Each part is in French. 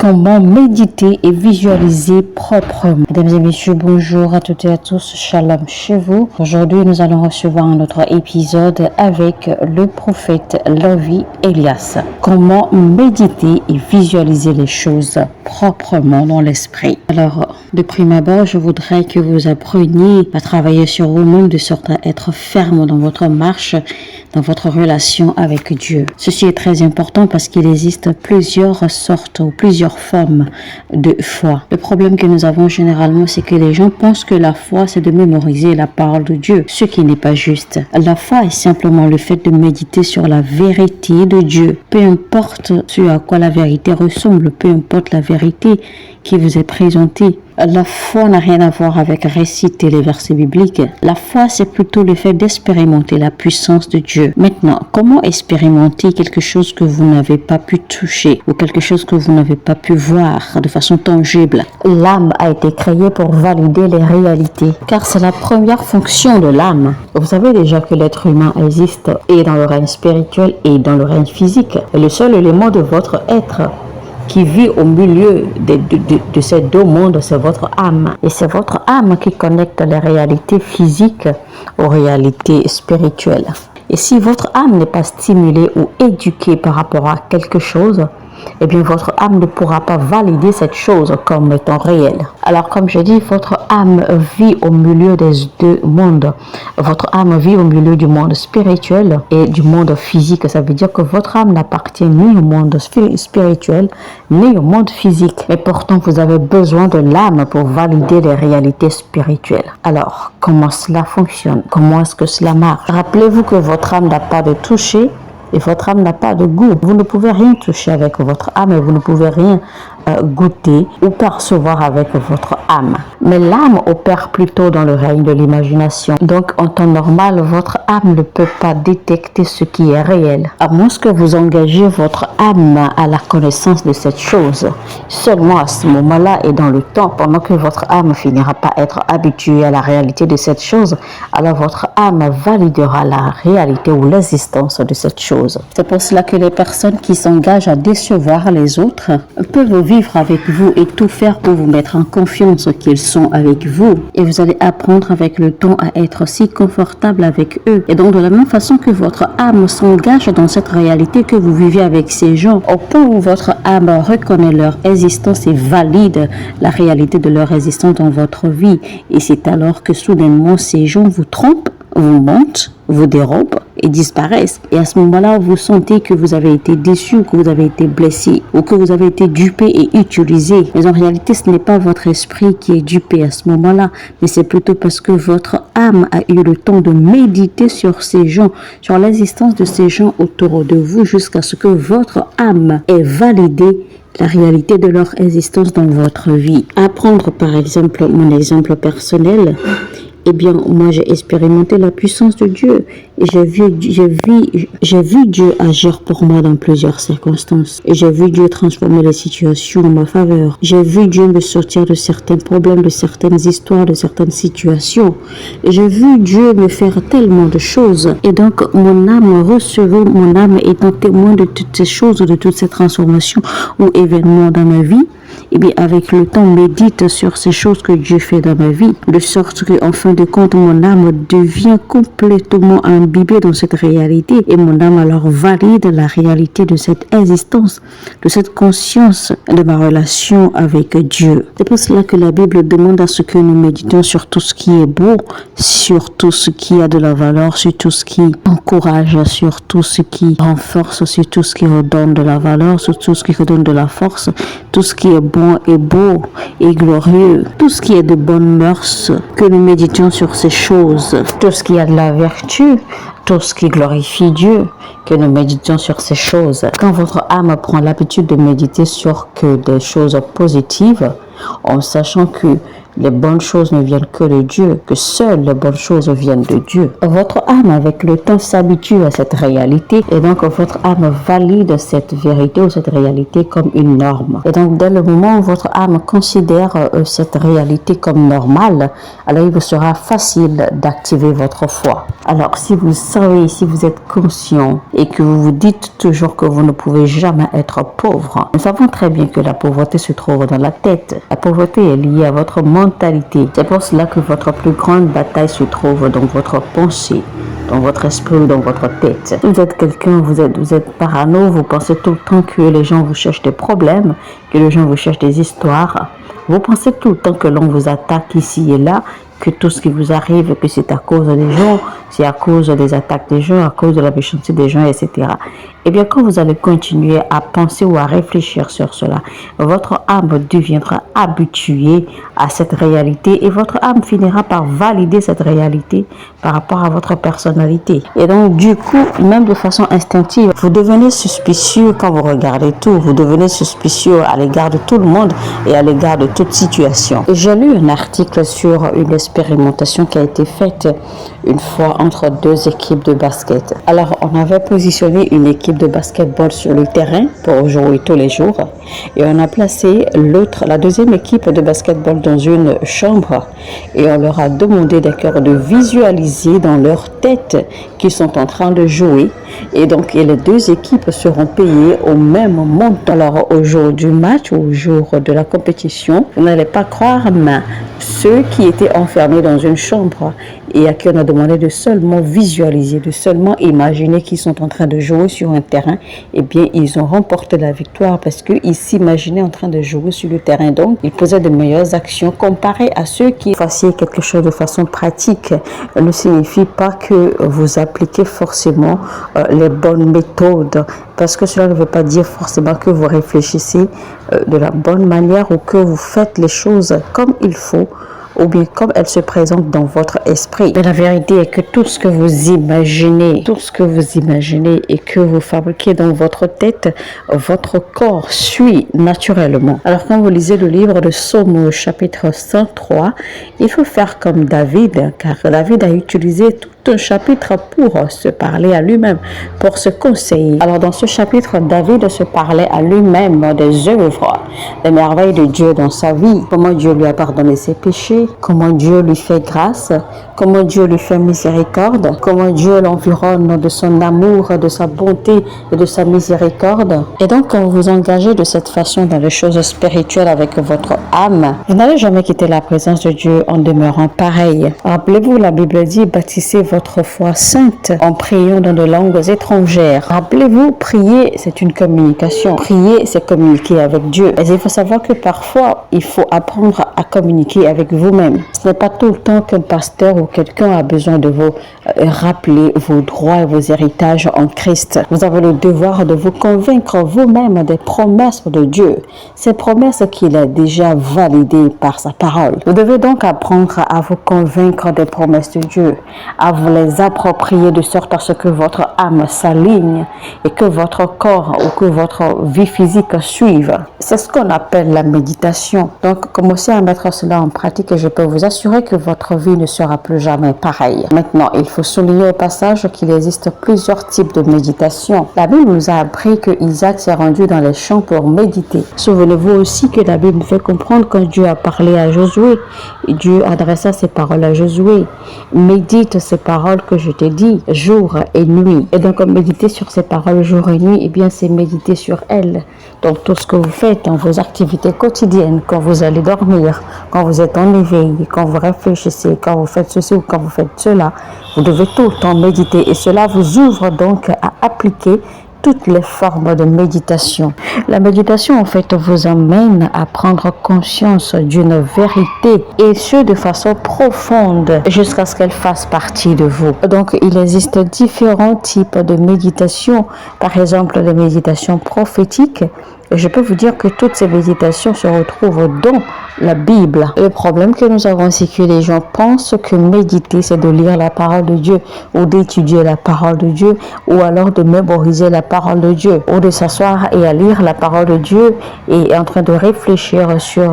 Comment méditer et visualiser proprement. Mesdames et messieurs, bonjour à toutes et à tous. Shalom chez vous. Aujourd'hui, nous allons recevoir un autre épisode avec le prophète Lovi Elias. Comment méditer et visualiser les choses proprement dans l'esprit. Alors, de prime abord, je voudrais que vous appreniez à travailler sur vous-même de sorte à être ferme dans votre marche, dans votre relation avec Dieu. Ceci est très important parce qu'il existe plusieurs sortes ou plusieurs formes de foi. Le problème que nous avons généralement, c'est que les gens pensent que la foi, c'est de mémoriser la parole de Dieu, ce qui n'est pas juste. La foi est simplement le fait de méditer sur la vérité de Dieu. Peu importe ce à quoi la vérité ressemble, peu importe la vérité qui vous est présentée. La foi n'a rien à voir avec réciter les versets bibliques. La foi, c'est plutôt le fait d'expérimenter la puissance de Dieu. Maintenant, comment expérimenter quelque chose que vous n'avez pas pu toucher ou quelque chose que vous n'avez pas pu voir de façon tangible? L'âme a été créée pour valider les réalités, car c'est la première fonction de l'âme. Vous savez déjà que l'être humain existe et dans le règne spirituel et dans le règne physique. Et le seul élément de votre être qui vit au milieu de ces deux mondes, c'est votre âme. Et c'est votre âme qui connecte les réalités physiques aux réalités spirituelles. Et si votre âme n'est pas stimulée ou éduquée par rapport à quelque chose, eh bien votre âme ne pourra pas valider cette chose comme étant réelle. Alors comme je dis, votre âme vit au milieu des deux mondes. Votre âme vit au milieu du monde spirituel et du monde physique. Ça veut dire que votre âme n'appartient ni au monde spirituel ni au monde physique. Mais pourtant, vous avez besoin de l'âme pour valider les réalités spirituelles. Alors, comment cela fonctionne? Comment est-ce que cela marche? Rappelez-vous que votre âme n'a pas de toucher et votre âme n'a pas de goût. Vous ne pouvez rien toucher avec votre âme et vous ne pouvez rien goûter ou percevoir avec votre âme. Mais l'âme opère plutôt dans le règne de l'imagination. Donc, en temps normal, votre âme ne peut pas détecter ce qui est réel. À moins que vous engagez votre âme à la connaissance de cette chose. Seulement à ce moment-là et dans le temps, pendant que votre âme finira par être habituée à la réalité de cette chose, alors votre âme validera la réalité ou l'existence de cette chose. C'est pour cela que les personnes qui s'engagent à décevoir les autres peuvent vivre avec vous et tout faire pour vous mettre en confiance qu'ils sont avec vous. Et vous allez apprendre avec le temps à être si confortable avec eux. Et donc de la même façon que votre âme s'engage dans cette réalité que vous vivez avec ces gens, au point où votre âme reconnaît leur existence et valide la réalité de leur existence dans votre vie. Et c'est alors que soudainement ces gens vous trompent, vous mentent, vous dérobent et disparaissent. Et à ce moment-là, vous sentez que vous avez été déçu, que vous avez été blessé ou que vous avez été dupé et utilisé. Mais en réalité, ce n'est pas votre esprit qui est dupé à ce moment-là, mais c'est plutôt parce que votre âme a eu le temps de méditer sur ces gens, sur l'existence de ces gens autour de vous jusqu'à ce que votre âme ait validé la réalité de leur existence dans votre vie. À prendre par exemple mon exemple personnel, eh bien, moi, j'ai expérimenté la puissance de Dieu et j'ai vu Dieu agir pour moi dans plusieurs circonstances. Et j'ai vu Dieu transformer les situations en ma faveur. J'ai vu Dieu me sortir de certains problèmes, de certaines histoires, de certaines situations. Et j'ai vu Dieu me faire tellement de choses. Et donc, mon âme étant témoin de toutes ces choses, de toutes ces transformations ou événements dans ma vie, et bien avec le temps médite sur ces choses que Dieu fait dans ma vie, de sorte que en fin de compte mon âme devient complètement imbibée dans cette réalité et mon âme alors valide la réalité de cette existence, de cette conscience de ma relation avec Dieu. C'est pour cela que la Bible demande à ce que nous méditons sur tout ce qui est beau, sur tout ce qui a de la valeur, sur tout ce qui encourage, sur tout ce qui renforce, sur tout ce qui redonne de la valeur, sur tout ce qui redonne de la force, tout ce qui est bon et beau et glorieux, tout ce qui est de bonnes mœurs, que nous méditions sur ces choses, tout ce qui a de la vertu, tout ce qui glorifie Dieu, que nous méditions sur ces choses. Quand votre âme prend l'habitude de méditer sur que des choses positives, en sachant que les bonnes choses ne viennent que de Dieu, que seules les bonnes choses viennent de Dieu. Votre âme, avec le temps, s'habitue à cette réalité et donc votre âme valide cette vérité ou cette réalité comme une norme. Et donc, dès le moment où votre âme considère cette réalité comme normale, alors il vous sera facile d'activer votre foi. Alors, si vous savez, si vous êtes conscient et que vous vous dites toujours que vous ne pouvez jamais être pauvre, nous savons très bien que la pauvreté se trouve dans la tête. La pauvreté est liée à votre mentalité. C'est pour cela que votre plus grande bataille se trouve dans votre pensée, dans votre esprit ou dans votre tête. Si vous êtes quelqu'un, vous êtes parano, vous pensez tout le temps que les gens vous cherchent des problèmes, que les gens vous cherchent des histoires. Vous pensez tout le temps que l'on vous attaque ici et là, que tout ce qui vous arrive, que c'est à cause des gens, c'est à cause des attaques des gens, à cause de la méchanceté des gens, etc. Eh bien, quand vous allez continuer à penser ou à réfléchir sur cela, votre âme deviendra habituée à cette réalité et votre âme finira par valider cette réalité par rapport à votre personnalité. Et donc, du coup, même de façon instinctive, vous devenez suspicieux quand vous regardez tout. Vous devenez suspicieux à l'égard de tout le monde et à l'égard de toute situation. J'ai lu un article sur une expérimentation qui a été faite une fois entre deux équipes de basket. Alors, on avait positionné une équipe de basketball sur le terrain pour jouer tous les jours et on a placé la deuxième équipe de basketball dans une chambre et on leur a demandé d'accord de visualiser dans leur tête qu'ils sont en train de jouer et donc les deux équipes seront payées au même montant. Alors au jour du match ou au jour de la compétition, vous n'allez pas croire, mais ceux qui étaient enfermés dans une chambre et à qui on a demandé de seulement visualiser, de seulement imaginer qu'ils sont en train de jouer sur un terrain, eh bien ils ont remporté la victoire parce qu'ils s'imaginaient en train de jouer sur le terrain. Donc ils posaient de meilleures actions comparées à ceux qui fassiez quelque chose de façon pratique. Ne signifie pas que vous appliquez forcément les bonnes méthodes, parce que cela ne veut pas dire forcément que vous réfléchissez de la bonne manière ou que vous faites les choses comme il faut ou bien comme elles se présentent dans votre esprit. Mais la vérité est que tout ce que vous imaginez et que vous fabriquez dans votre tête, votre corps suit naturellement. Alors quand vous lisez le livre de Psaume chapitre 103, il faut faire comme David, car David a utilisé tout un chapitre pour se parler à lui-même, pour se conseiller. Alors dans ce chapitre, David se parlait à lui-même des œuvres, des merveilles de Dieu dans sa vie, comment Dieu lui a pardonné ses péchés, comment Dieu lui fait grâce, comment Dieu lui fait miséricorde, comment Dieu l'environne de son amour, de sa bonté et de sa miséricorde. Et donc quand vous vous engagez de cette façon dans les choses spirituelles avec votre âme, vous n'allez jamais quitter la présence de Dieu en demeurant pareil. Rappelez-vous, la Bible dit, bâtissez votre foi sainte en priant dans de langues étrangères. Rappelez-vous, prier, c'est une communication. Prier, c'est communiquer avec Dieu. Et il faut savoir que parfois, il faut apprendre à communiquer avec vous-même. Ce n'est pas tout le temps qu'un pasteur ou quelqu'un a besoin de vous rappeler vos droits et vos héritages en Christ. Vous avez le devoir de vous convaincre vous-même des promesses de Dieu. Ces promesses qu'il a déjà validées par sa parole. Vous devez donc apprendre à vous convaincre des promesses de Dieu, à vous les approprier de sorte à ce que votre âme s'aligne et que votre corps ou que votre vie physique suive. C'est ce qu'on appelle la méditation. Donc, commencez à mettre cela en pratique et je peux vous assurer que votre vie ne sera plus jamais pareille. Maintenant, il faut souligner au passage qu'il existe plusieurs types de méditation. La Bible nous a appris que Isaac s'est rendu dans les champs pour méditer. Souvenez-vous aussi que la Bible nous fait comprendre quand Dieu a parlé à Josué, Dieu adressa ses paroles à Josué. Médite ces paroles que je t'ai dit, jour et nuit. Et donc, méditer sur ces paroles jour et nuit, eh bien, c'est méditer sur elles. Donc, tout ce que vous faites dans vos activités quotidiennes, quand vous allez dormir, quand vous êtes en éveil, quand vous réfléchissez, quand vous faites ceci ou quand vous faites cela, vous devez tout le temps méditer. Et cela vous ouvre donc à appliquer toutes les formes de méditation. La méditation, en fait, vous amène à prendre conscience d'une vérité et ce, de façon profonde jusqu'à ce qu'elle fasse partie de vous. Donc, il existe différents types de méditation. Par exemple, les méditations prophétiques, Je peux vous dire que toutes ces méditations se retrouvent dans la Bible. Le problème que nous avons, c'est que les gens pensent que méditer, c'est de lire la parole de Dieu ou d'étudier la parole de Dieu ou alors de mémoriser la parole de Dieu ou de s'asseoir et à lire la parole de Dieu et en train de réfléchir sur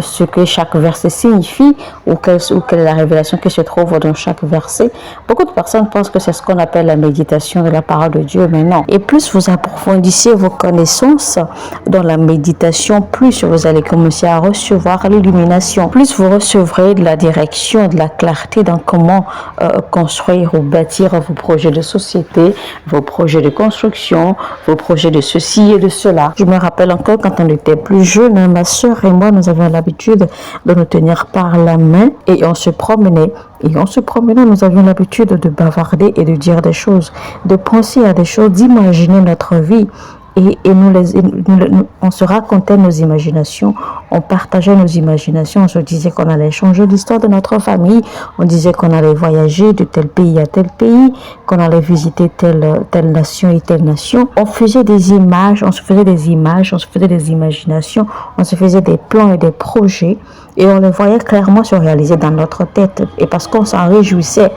ce que chaque verset signifie ou quelle est la révélation qui se trouve dans chaque verset. Beaucoup de personnes pensent que c'est ce qu'on appelle la méditation de la parole de Dieu, mais non. Et plus vous approfondissez vos connaissances dans la méditation, plus vous allez commencer à recevoir l'illumination, plus vous recevrez de la direction, de la clarté dans comment construire ou bâtir vos projets de société, vos projets de construction, vos projets de ceci et de cela. Je me rappelle encore quand on était plus jeune, ma soeur et moi, nous avions l'habitude de nous tenir par la main et on se promenait. Et en se promenant, nous avions l'habitude de bavarder et de dire des choses, de penser à des choses, d'imaginer notre vie. Et on se racontait nos imaginations, on partageait nos imaginations, on se disait qu'on allait changer l'histoire de notre famille, on disait qu'on allait voyager de tel pays à tel pays, qu'on allait visiter telle nation et telle nation. On faisait des images, on se faisait des imaginations, on se faisait des plans et des projets et on les voyait clairement se réaliser dans notre tête. Et parce qu'on s'en réjouissait.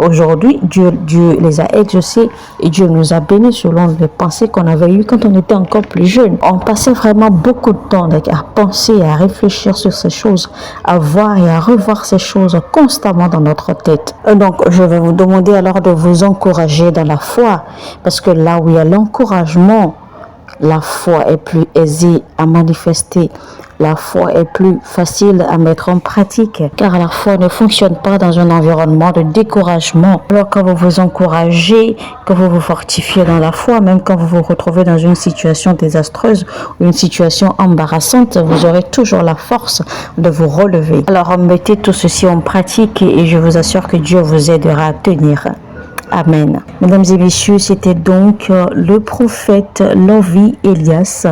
Aujourd'hui, Dieu les a exaucés et Dieu nous a bénis selon les pensées qu'on avait eues quand on était encore plus jeune. On passait vraiment beaucoup de temps à penser, à réfléchir sur ces choses, à voir et à revoir ces choses constamment dans notre tête. Donc, je vais vous demander alors de vous encourager dans la foi, parce que là où il y a l'encouragement, la foi est plus aisée à manifester. La foi est plus facile à mettre en pratique, car la foi ne fonctionne pas dans un environnement de découragement. Alors quand vous vous encouragez, que vous vous fortifiez dans la foi, même quand vous vous retrouvez dans une situation désastreuse ou une situation embarrassante, vous aurez toujours la force de vous relever. Alors mettez tout ceci en pratique et je vous assure que Dieu vous aidera à tenir. Amen. Mesdames et messieurs, c'était donc le prophète Lovie Elias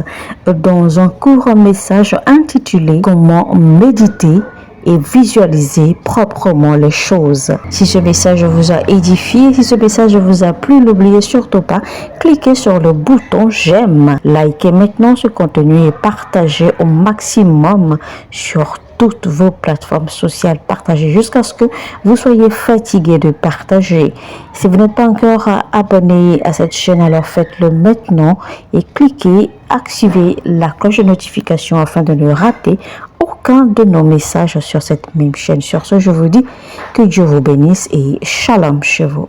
dans un court message intitulé « Comment méditer ?» et visualiser proprement les choses. Si ce message vous a édifié, si ce message vous a plu, n'oubliez surtout pas, cliquez sur le bouton j'aime, likez maintenant ce contenu et partagez au maximum sur toutes vos plateformes sociales. Partagez jusqu'à ce que vous soyez fatigué de partager. Si vous n'êtes pas encore abonné à cette chaîne, alors faites-le maintenant et cliquez, activez la cloche de notification afin de ne rater aucun de nos messages sur cette même chaîne. Sur ce, je vous dis que Dieu vous bénisse et shalom chez vous.